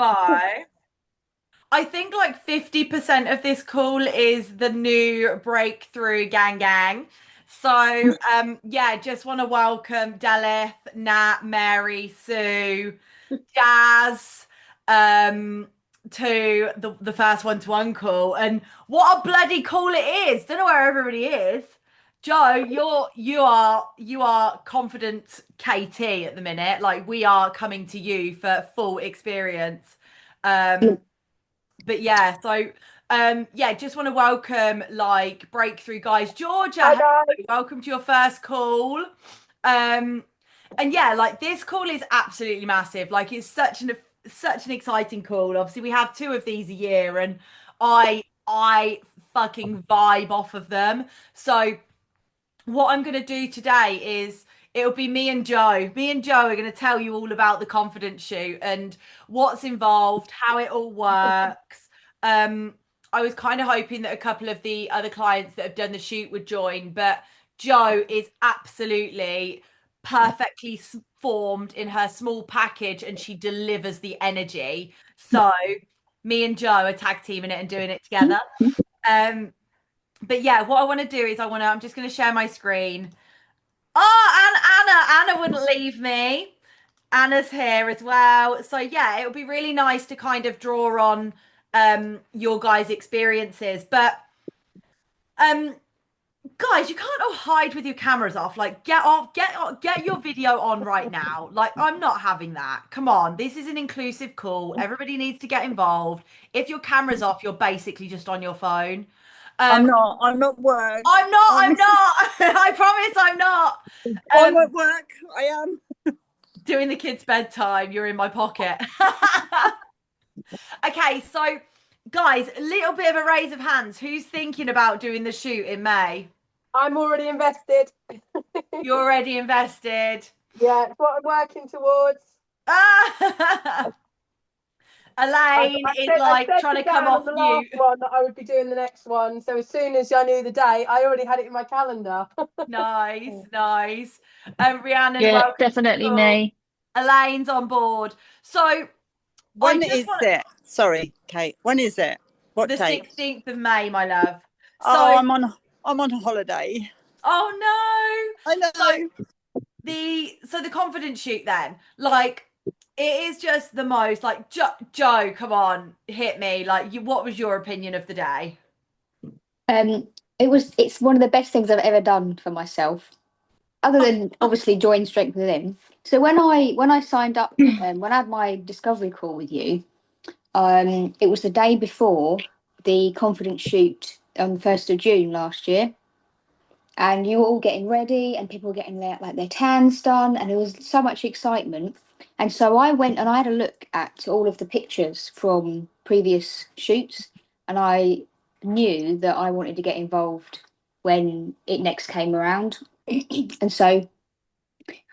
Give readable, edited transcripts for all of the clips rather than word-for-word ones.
by. I think like 50% of this call is the new breakthrough gang. So yeah, just want to welcome Delith, Nat, Mary, Sue, Jazz, um, to the first one-to-one call. And what a bloody call it is. Don't know where everybody is. Joe, you are confident KT at the minute. Like we are coming to you for full experience. Um, but yeah, so yeah, just want to welcome like breakthrough guys. Georgia, Hi hello, guys. welcome to your first call. Um and yeah, like this call is absolutely massive. Like it's such an exciting call. Obviously, we have two of these a year and I fucking vibe off of them. So what I'm going to do today is it'll be me and Joe. Me and Joe are going to tell you all about the confidence shoot and what's involved, how it all works. Um, I was kind of hoping that a couple of the other clients that have done the shoot would join, but Joe is absolutely perfectly formed in her small package and she delivers the energy. So me and Joe are tag teaming it and doing it together. Um, but yeah, what I want to do is I'm just going to share my screen. Oh, and Anna wouldn't leave me. Anna's here as well. So yeah, it would be really nice to kind of draw on your guys' experiences. But um guys, you can't all hide with your cameras off. Like get your video on right now. Like I'm not having that. Come on. This is an inclusive call. Everybody needs to get involved. If your camera's off, you're basically just on your phone. Um, I'm not work. I'm not. I'm I'm not. I promise I'm not. I'm Um, at work. I am. doing the kids' bedtime. You're in my pocket. Okay, so guys, a little bit of a raise of hands. Who's thinking about doing the shoot in May? I'm already invested. You're already invested. Yeah, it's what I'm working towards. Ah! Elaine is I like said trying to to come Dan on off the last mute. one that I would be doing the next one. So as soon as I knew the date, I already had it in my calendar. Nice, nice. Rhiannon, Yeah, welcome to the definitely call. me. Elaine's on board. So I When just is want it? Sorry, Kate. When is it? What the date? 16th of May, my love. So, Oh, I'm on holiday. oh I no. So know. the confidence shoot then, like it is just the most like Joe, come on, hit me. Like you, what was your opinion of the day? Um, it's one of the best things I've ever done for myself, other than obviously join Strength Within. So when I signed up, when I had my discovery call with you, it was the day before the confidence shoot on the 1st of June last year, and you were all getting ready, and people were getting their tans done, and there was so much excitement. And so I went and I had a look at all of the pictures from previous shoots, and I knew that I wanted to get involved when it next came around. And so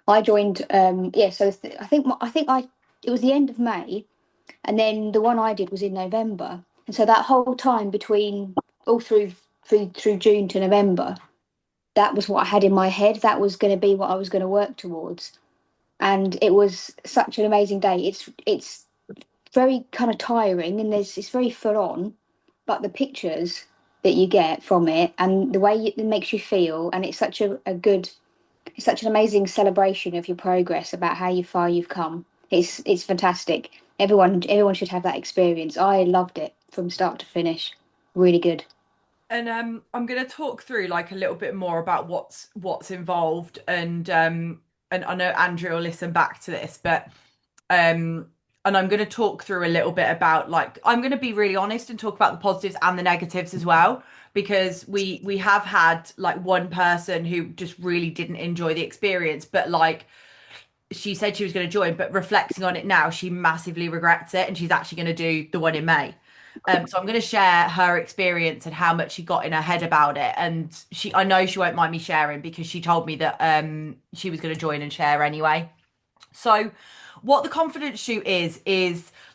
I joined. Yeah, so I think it was the end of May, and then the one I did was in November. And so that whole time between all through June to November, that was what I had in my head. That was going to be what I was going to work towards. And it was such an amazing day. It's very kind of tiring, and it's very full on, but the pictures that you get from it and the way it makes you feel, and it's such an amazing celebration of your progress about how far you've come. It's fantastic. Everyone should have that experience. I loved it from start to finish. Really good. And I'm going to talk through like a little bit more about what's involved, and I know Andrew will listen back to this, but um and I'm going to talk through a little bit about like I'm going to be really honest and talk about the positives and the negatives as well, because we have had like one person who just really didn't enjoy the experience, but like she said she was going to join, but reflecting on it now, she massively regrets it and she's actually going to do the one in May. So I'm going to share her experience and how much she got in her head about it. And I know she won't mind me sharing because she told me that she was going to join and share anyway. So what the confidence shoot is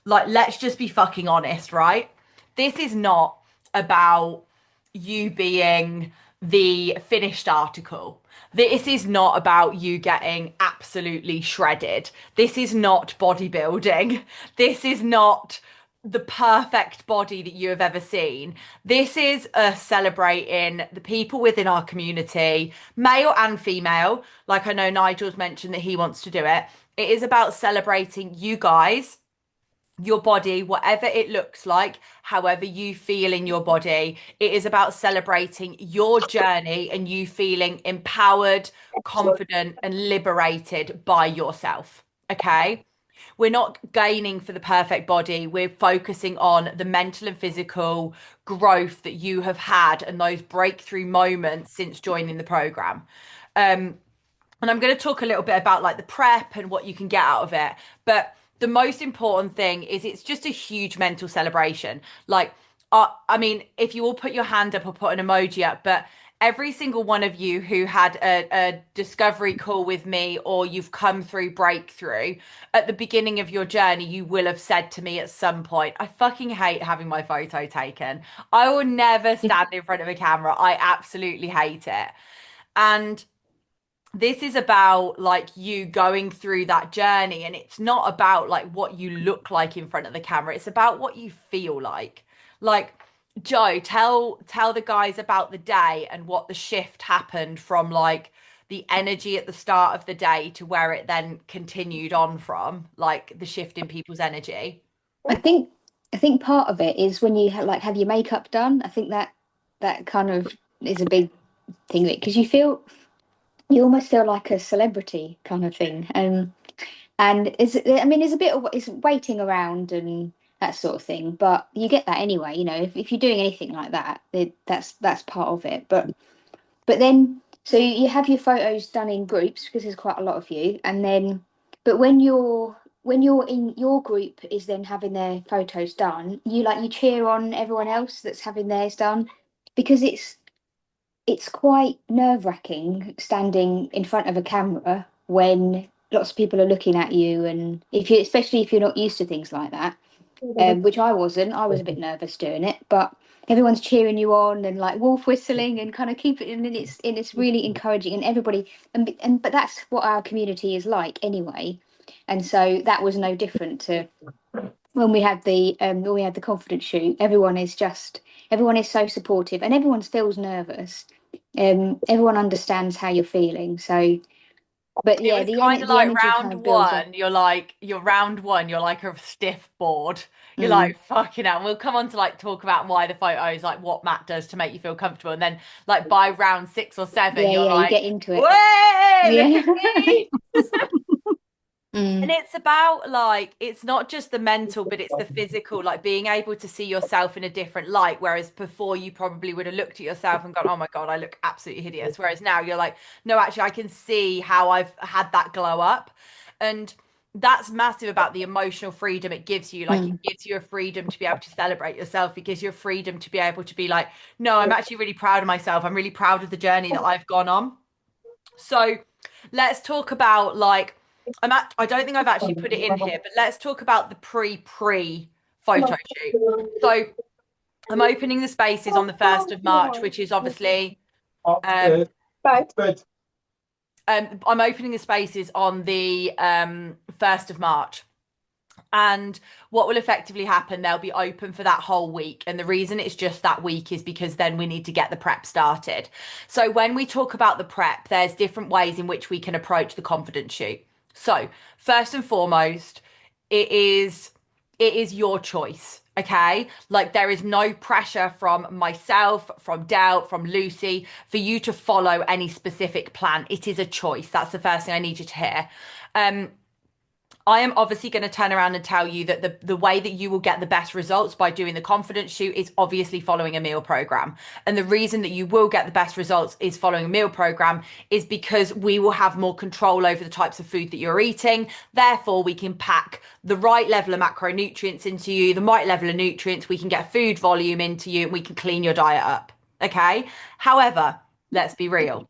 like, let's just be fucking honest, right? This is not about you being the finished article. This is not about you getting absolutely shredded. This is not bodybuilding. This is not the perfect body that you have ever seen. This is us celebrating the people within our community, male and female. Like I know Nigel's mentioned that he wants to do it. It is about celebrating you guys, your body, whatever it looks like, however you feel in your body. It is about celebrating your journey and you feeling empowered, confident, and liberated by yourself. Okay. We're not gaining for the perfect body. We're focusing on the mental and physical growth that you have had and those breakthrough moments since joining the program. And I'm going to talk a little bit about like the prep and what you can get out of it. But the most important thing is it's just a huge mental celebration. Like, I mean, if you all put your hand up or put an emoji up, but every single one of you who had a discovery call with me or you've come through breakthrough at the beginning of your journey, you will have said to me at some point, I fucking hate having my photo taken. I will never stand in front of a camera. I absolutely hate it. And this is about like you going through that journey, and it's not about like what you look like in front of the camera. It's about what you feel like Joe, tell the guys about the day and what the shift happened from like the energy at the start of the day to where it then continued on from, like the shift in people's energy. I think part of it is when you have your makeup done. I think that kind of is a big thing, because you almost feel like a celebrity kind of thing. And it's a bit of it's waiting around and that sort of thing, but you get that anyway. If you're doing anything like that, that's part of it. But then, so you have your photos done in groups because there's quite a lot of you, and then, but when you're in your group is then having their photos done, you cheer on everyone else that's having theirs done, because it's quite nerve-wracking standing in front of a camera when lots of people are looking at you, and especially if you're not used to things like that, which I wasn't. I was a bit nervous doing it, but everyone's cheering you on and like wolf whistling and kind of keep it, and it's really encouraging, and everybody, but that's what our community is like anyway, and so that was no different to when we had the confidence shoot. Everyone is so supportive, and everyone feels nervous. Everyone understands how you're feeling. So, but It yeah, was the kind of the like energy kind round of builds up. one. You're round one. You're like a stiff board. You're Mm. like fucking hell. We'll come on to like talk about why the photos, like what Matt does to make you feel comfortable, and then like by round 6 or 7, Yeah, you're yeah, you like, get into it. "Way, look Yeah. at me!" And Mm. it's about like, it's not just the mental, but it's the physical, like being able to see yourself in a different light. Whereas before you probably would have looked at yourself and gone, oh my God, I look absolutely hideous. Whereas now you're like, no, actually, I can see how I've had that glow up. And that's massive about the emotional freedom it gives you. Like it Mm. gives you a freedom to be able to celebrate yourself. It gives you a freedom to be able to be like, no, I'm actually really proud of myself. I'm really proud of the journey that I've gone on. So let's talk about like I don't think I've actually put it in here, but let's talk about the pre photo shoot. So I'm opening the spaces on the 1st of March, which is obviously um I'm opening the spaces on the 1st of March. And what will effectively happen, they'll be open for that whole week. And the reason it's just that week is because then we need to get the prep started. So when we talk about the prep, there's different ways in which we can approach the confidence shoot. So first and foremost, it is your choice. Okay. Like there is no pressure from myself, from Del, from Lucy for you to follow any specific plan. It is a choice. That's the first thing I need you to hear. I am obviously going to turn around and tell you that the way that you will get the best results by doing the confidence shoot is obviously following a meal program. And the reason that you will get the best results is following a meal program is because we will have more control over the types of food that you're eating. Therefore, we can pack the right level of macronutrients into you, the right level of nutrients. We can get food volume into you, and we can clean your diet up. Okay. However, let's be real,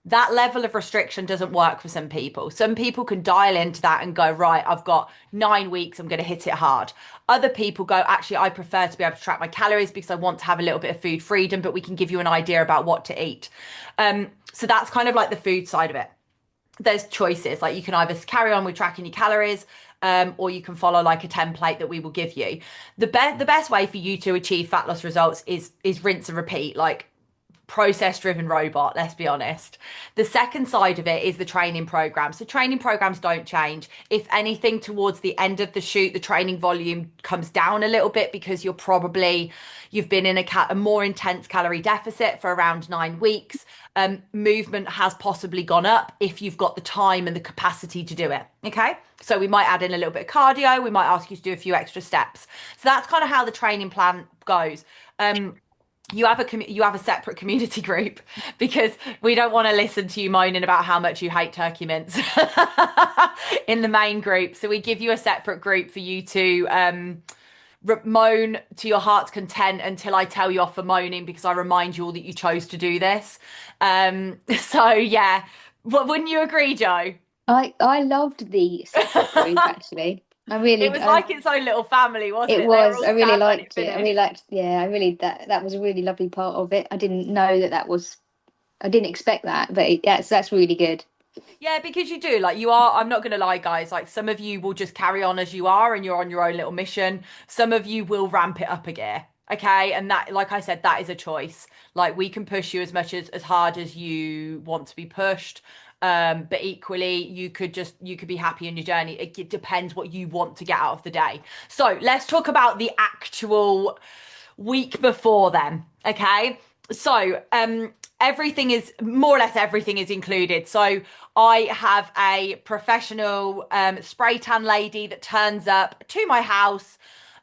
that level of restriction doesn't work for some people. Some people can dial into that and go, right, I've got 9 weeks, I'm going to hit it hard. Other people go, actually, I prefer to be able to track my calories because I want to have a little bit of food freedom, but we can give you an idea about what to eat. So that's kind of like the food side of it. there's choices. Like you can either carry on with tracking your calories, or you can follow like a template that we will give you. The best way for you to achieve fat loss results is rinse and repeat. Like process driven robot, let's be honest. The second side of it is the training program. So training programs don't change. If anything, towards the end of the shoot, the training volume comes down a little bit because you've been in a more intense calorie deficit for around 9 weeks. Movement has possibly gone up if you've got the time and the capacity to do it. Okay, so we might add in a little bit of cardio, we might ask you to do a few extra steps. So that's kind of how the training plan goes. You have a separate community group because we don't want to listen to you moaning about how much you hate turkey mince in the main group. So we give you a separate group for you to moan to your heart's content until I tell you off for moaning, because I remind you all that you chose to do this. So yeah, wouldn't you agree, Joe? I loved the separate group actually. It was like its own little family, wasn't It it? They were was. all I really sad when liked it. I really finished. liked. Yeah, I really that was a really lovely part of it. I didn't know that was. I didn't expect that, but that's really good. Yeah, because you do. Like you are, I'm not gonna lie, guys. Like some of you will just carry on as you are and you're on your own little mission. Some of you will ramp it up a gear. Okay. And that, like I said, that is a choice. Like we can push you as much as hard as you want to be pushed. But equally you could be happy in your journey. It depends what you want to get out of the day. So let's talk about the actual week before then. Okay. So everything is more or less everything is included. So I have a professional spray tan lady that turns up to my house,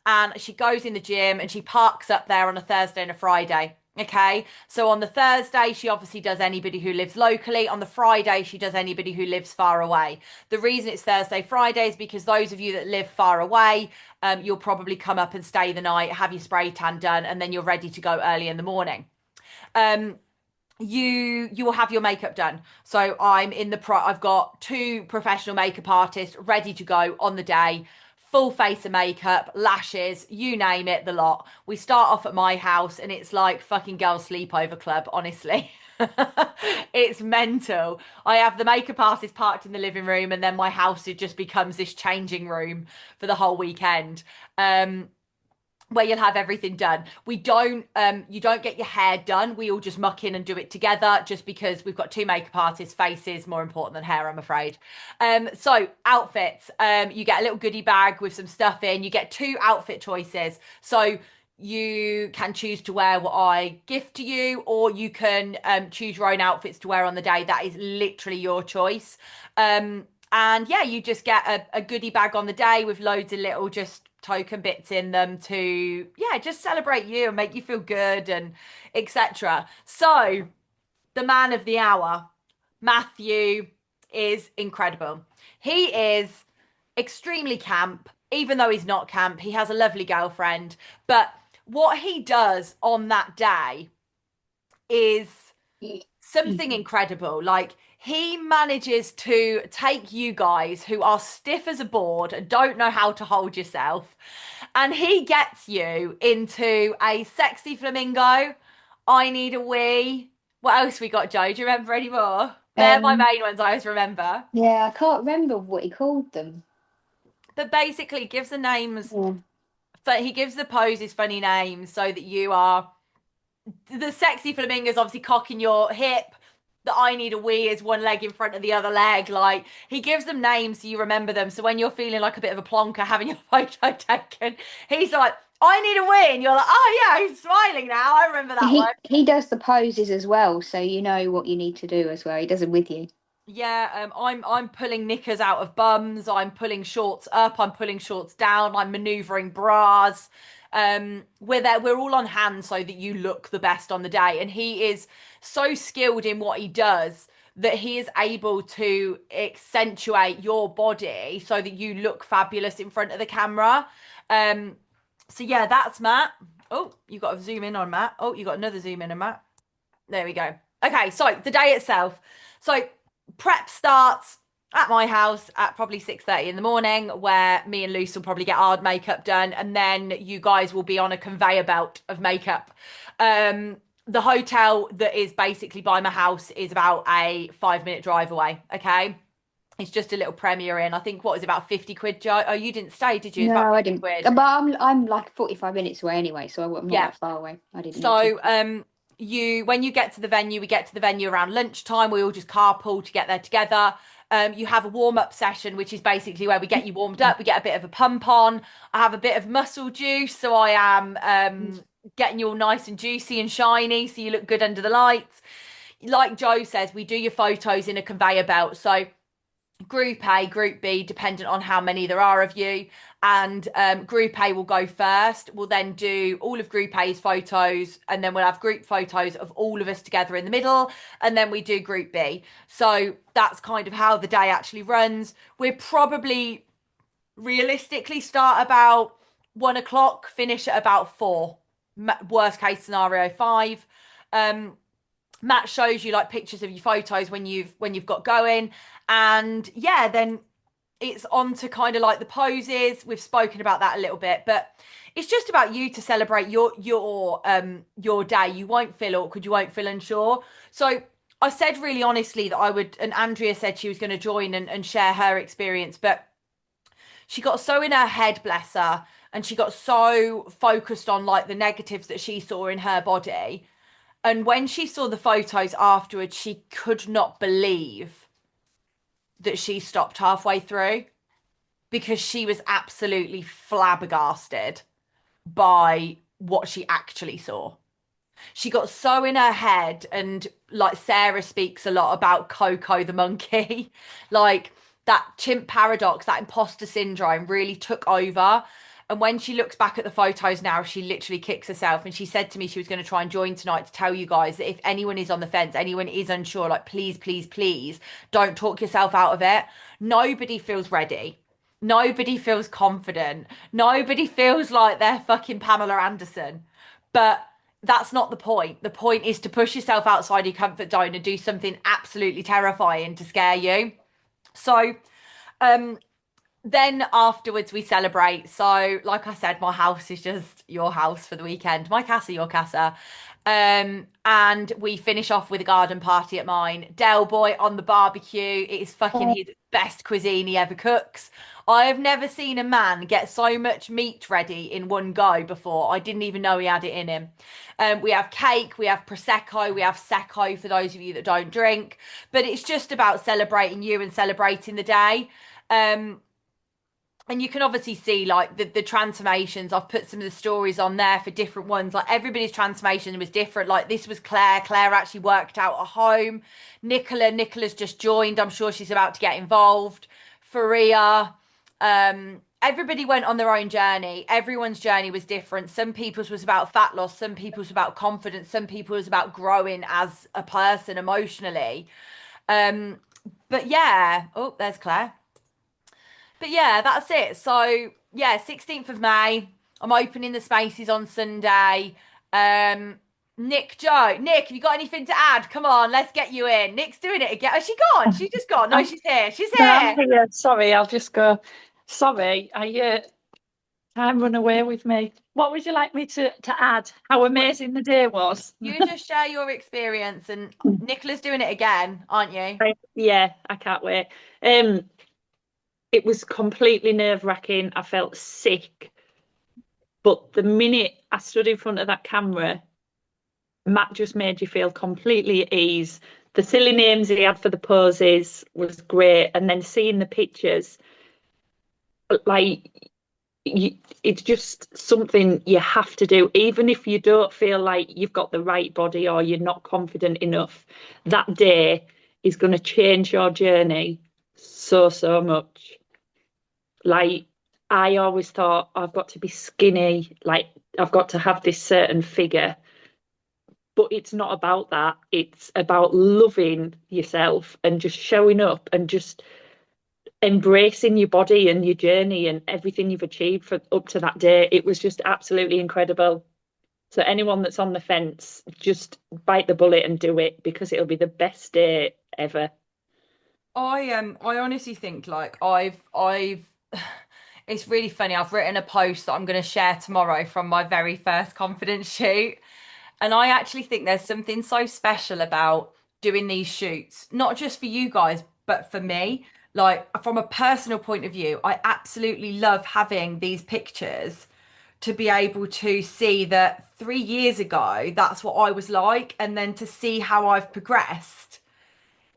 and she goes in the gym and she parks up there on a Thursday and a Friday. Okay, so on the Thursday, she obviously does anybody who lives locally. On the Friday, she does anybody who lives far away. The reason it's Thursday, Friday is because those of you that live far away, you'll probably come up and stay the night, have your spray tan done, and then you're ready to go early in the morning. Um, you will have your makeup done. So I've got two professional makeup artists ready to go on the day, full face of makeup, lashes, you name it, the lot. We start off at my house and it's like fucking girls sleepover club, honestly. It's mental. I have the makeup artist parked in the living room, and then my house, it just becomes this changing room for the whole weekend. Where you'll have everything done. You don't get your hair done. We all just muck in and do it together, just because we've got two makeup artists. Faces more important than hair, I'm afraid. So outfits, you get a little goodie bag with some stuff in. You get two outfit choices. So you can choose to wear what I gift to you, or you can choose your own outfits to wear on the day. That is literally your choice. And yeah, you just get a goodie bag on the day with loads of little just token bits in them to, yeah, just celebrate you and make you feel good and etc. So the man of the hour, Matthew, is incredible. He is extremely camp. Even though he's not camp, he has a lovely girlfriend. But what he does on that day is something incredible. Like, he manages to take you guys who are stiff as a board and don't know how to hold yourself, and he gets you into a sexy flamingo, I need a wee. What else we got, Joe? Do you remember any more? They're my Um, main ones I always remember. yeah, I can't remember what he called them. But basically, he gives the names, Yeah. but he gives the poses funny names so that you are the sexy flamingos, obviously cocking your hip. The I need a wee is one leg in front of the other leg. Like, he gives them names so you remember them. So when you're feeling like a bit of a plonker having your photo taken, he's like, I need a wee. And you're like, oh yeah, he's smiling now. I remember that one. He does the poses as well, so you know what you need to do as well. He does it with you. Yeah, I'm pulling knickers out of bums. I'm pulling shorts up. I'm pulling shorts down. I'm maneuvering bras. We're there. We're all on hand so that you look the best on the day. And he is so skilled in what he does that he is able to accentuate your body so that you look fabulous in front of the camera. So yeah, that's Matt. Oh, you got to zoom in on Matt. Oh, you got another zoom in on Matt. There we go. Okay, so the day itself. So prep starts at my house at probably 6:30 in the morning, where me and Luce will probably get our makeup done, and then you guys will be on a conveyor belt of makeup. The hotel that is basically by my house is about a 5-minute drive away. Okay, It's just a little premiere in. I think what was it, about 50 quid, Joe? Oh, you didn't stay, did you? It's about No, I 50 didn't. quid. But I'm like 45 minutes away anyway, so I'm not Yeah. that far away. I didn't need to. So, when you get to the venue, we get to the venue around lunchtime. We all just carpool to get there together. You have a warm-up session, which is basically where we get you warmed up. We get a bit of a pump on. I have a bit of muscle juice, so I am getting you all nice and juicy and shiny, so you look good under the lights. Like Joe says, we do your photos in a conveyor belt. So Group A, Group B, dependent on how many there are of you. And Group A will go first. We'll then do all of Group A's photos, and then we'll have group photos of all of us together in the middle. And then we do Group B. So that's kind of how the day actually runs. We're probably realistically start about 1 o'clock, finish at about 4. Worst case scenario, 5. Matt shows you like pictures of your photos when you've got going, and yeah, then it's on to kind of like the poses. We've spoken about that a little bit, but it's just about you to celebrate your day. You won't feel awkward, you won't feel unsure. So I said really honestly that I would, and Andrea said she was going to join and share her experience, but she got so in her head, bless her, and she got so focused on like the negatives that she saw in her body. And when she saw the photos afterwards, she could not believe that she stopped halfway through, because she was absolutely flabbergasted by what she actually saw. She got so in her head, and like Sarah speaks a lot about Coco the monkey, like that chimp paradox, that imposter syndrome really took over. And when she looks back at the photos now, she literally kicks herself. And she said to me she was going to try and join tonight to tell you guys that if anyone is on the fence, anyone is unsure, like please, please, please don't talk yourself out of it. Nobody feels ready. Nobody feels confident. Nobody feels like they're fucking Pamela Anderson. But that's not the point. The point is to push yourself outside your comfort zone and do something absolutely terrifying to scare you. So, then afterwards we celebrate. So, like I said, my house is just your house for the weekend. My casa, your casa. And we finish off with a garden party at mine. Del Boy on the barbecue. It is fucking his best cuisine he ever cooks. I have never seen a man get so much meat ready in one go before. I didn't even know he had it in him. We have cake, we have prosecco, we have secco for those of you that don't drink. But it's just about celebrating you and celebrating the day. And you can obviously see like the transformations. I've put some of the stories on there for different ones. Like everybody's transformation was different. Like this was Claire. Claire actually worked out at home. Nicola's just joined. I'm sure she's about to get involved. Faria. Everybody went on their own journey. Everyone's journey was different. Some people's was about fat loss. Some people's was about confidence. Some people was about growing as a person emotionally. But yeah. Oh, there's Claire. But yeah, that's it. So yeah, 16th of May. I'm opening the spaces on Sunday. Nick, have you got anything to add? Come on, let's get you in. Nick's doing it again. Has she gone? She's just gone. No, she's here. She's No, I'm here. here. Sorry, I'll just go. Sorry, time run away with me. What would you like me to add? How amazing the day was. You just share your experience, and Nicola's doing it again, aren't you? Yeah, I can't wait. It was completely nerve-wracking. I felt sick. But the minute I stood in front of that camera, Matt just made you feel completely at ease. The silly names he had for the poses was great. And then seeing the pictures, like, it's just something you have to do. Even if you don't feel like you've got the right body or you're not confident enough, that day is going to change your journey so, so much. Like, I always thought I've got to be skinny, like I've got to have this certain figure. But it's not about that. It's about loving yourself and just showing up and just embracing your body and your journey and everything you've achieved for up to that day. It was just absolutely incredible. So anyone that's on the fence, just bite the bullet and do it, because it'll be the best day ever. I honestly think like I've it's really funny. I've written a post that I'm going to share tomorrow from my very first confidence shoot. And I actually think there's something so special about doing these shoots, not just for you guys, but for me, like from a personal point of view, I absolutely love having these pictures to be able to see that 3 years ago, that's what I was like. And then to see how I've progressed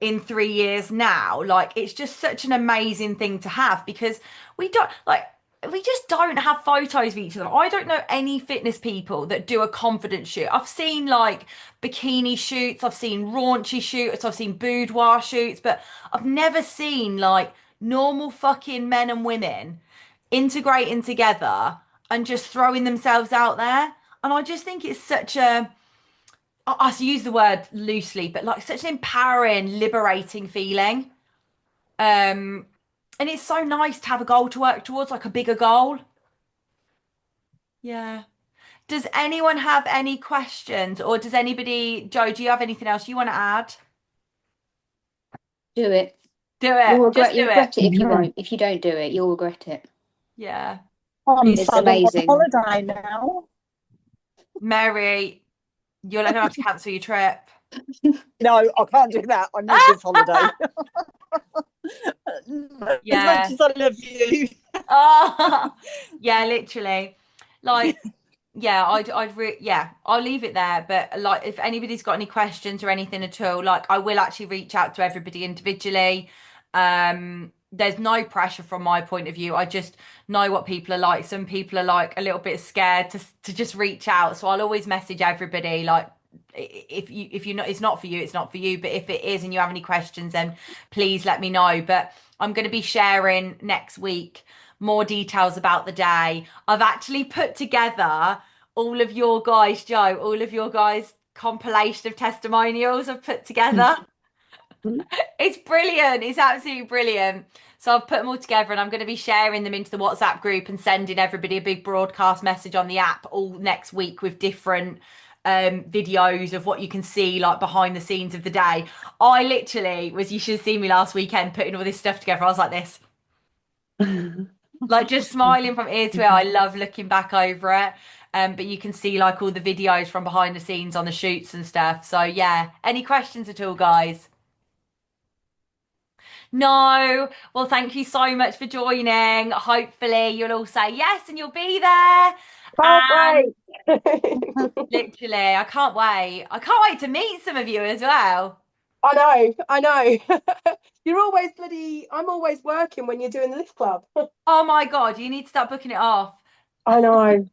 in 3 years now, like it's just such an amazing thing to have, because we just don't have photos of each other. I don't know any fitness people that do a confidence shoot. I've seen like bikini shoots, I've seen raunchy shoots, I've seen boudoir shoots, but I've never seen like normal fucking men and women integrating together and just throwing themselves out there. And I just think it's such a, I use the word loosely, but like such an empowering, liberating feeling. And it's so nice to have a goal to work towards, like a bigger goal. Yeah. Does anyone have any questions, or does anybody, Joe, do you have anything else you want to add? Do it. Do it. You'll Just do it. regret it if you won't. If you don't do it, you'll regret it. Yeah. I'm It's sad I'm on amazing. holiday now. Mary, you're going to have to cancel your trip. No, I can't do that. I need this holiday. Yeah. As much as I love you. Oh, yeah, literally. Like, yeah, I'll leave it there. But like, if anybody's got any questions or anything at all, like, I will actually reach out to everybody individually. There's no pressure from my point of view. I just know what people are like. Some people are like a little bit scared to just reach out. So I'll always message everybody. Like, if you know it's not for you, it's not for you. But if it is and you have any questions, then please let me know. But I'm going to be sharing next week more details about the day. I've actually put together all of your guys, Joe, all of your guys' compilation of testimonials I've put together. It's brilliant. It's absolutely brilliant. So I've put them all together, and I'm going to be sharing them into the WhatsApp group and sending everybody a big broadcast message on the app all next week with different videos of what you can see like behind the scenes of the day. I literally you should have seen me last weekend putting all this stuff together. I was like this. Like just smiling from ear to ear. I love looking back over it. But you can see like all the videos from behind the scenes on the shoots and stuff. So yeah, any questions at all, guys? No. Well, thank you so much for joining. Hopefully you'll all say yes and you'll be there. Can't wait. Literally, I can't wait. I can't wait to meet some of you as well. I know. You're always I'm always working when you're doing the lift club. Oh my God, you need to start booking it off. I know.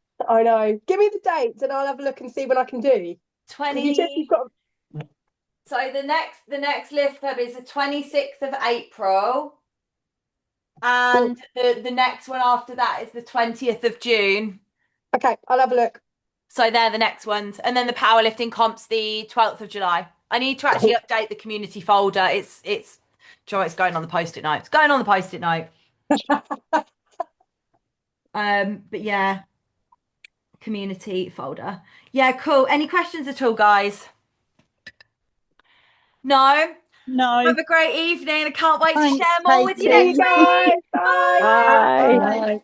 Give me the dates and I'll have a look and see when I can do. 20. You said you've got. So the next lift club is the 26th of April. And the next one after that is the 20th of June. Okay, I'll have a look. So they're the next ones. And then the powerlifting comp's the 12th of July. I need to actually update the community folder. It's going on the post-it note. It's going on the post-it note. But yeah, community folder. Yeah, cool. Any questions at all, guys? No? No. Have a great evening. I can't wait to Thanks, share more with you Katie. next week. Bye. Bye. Bye.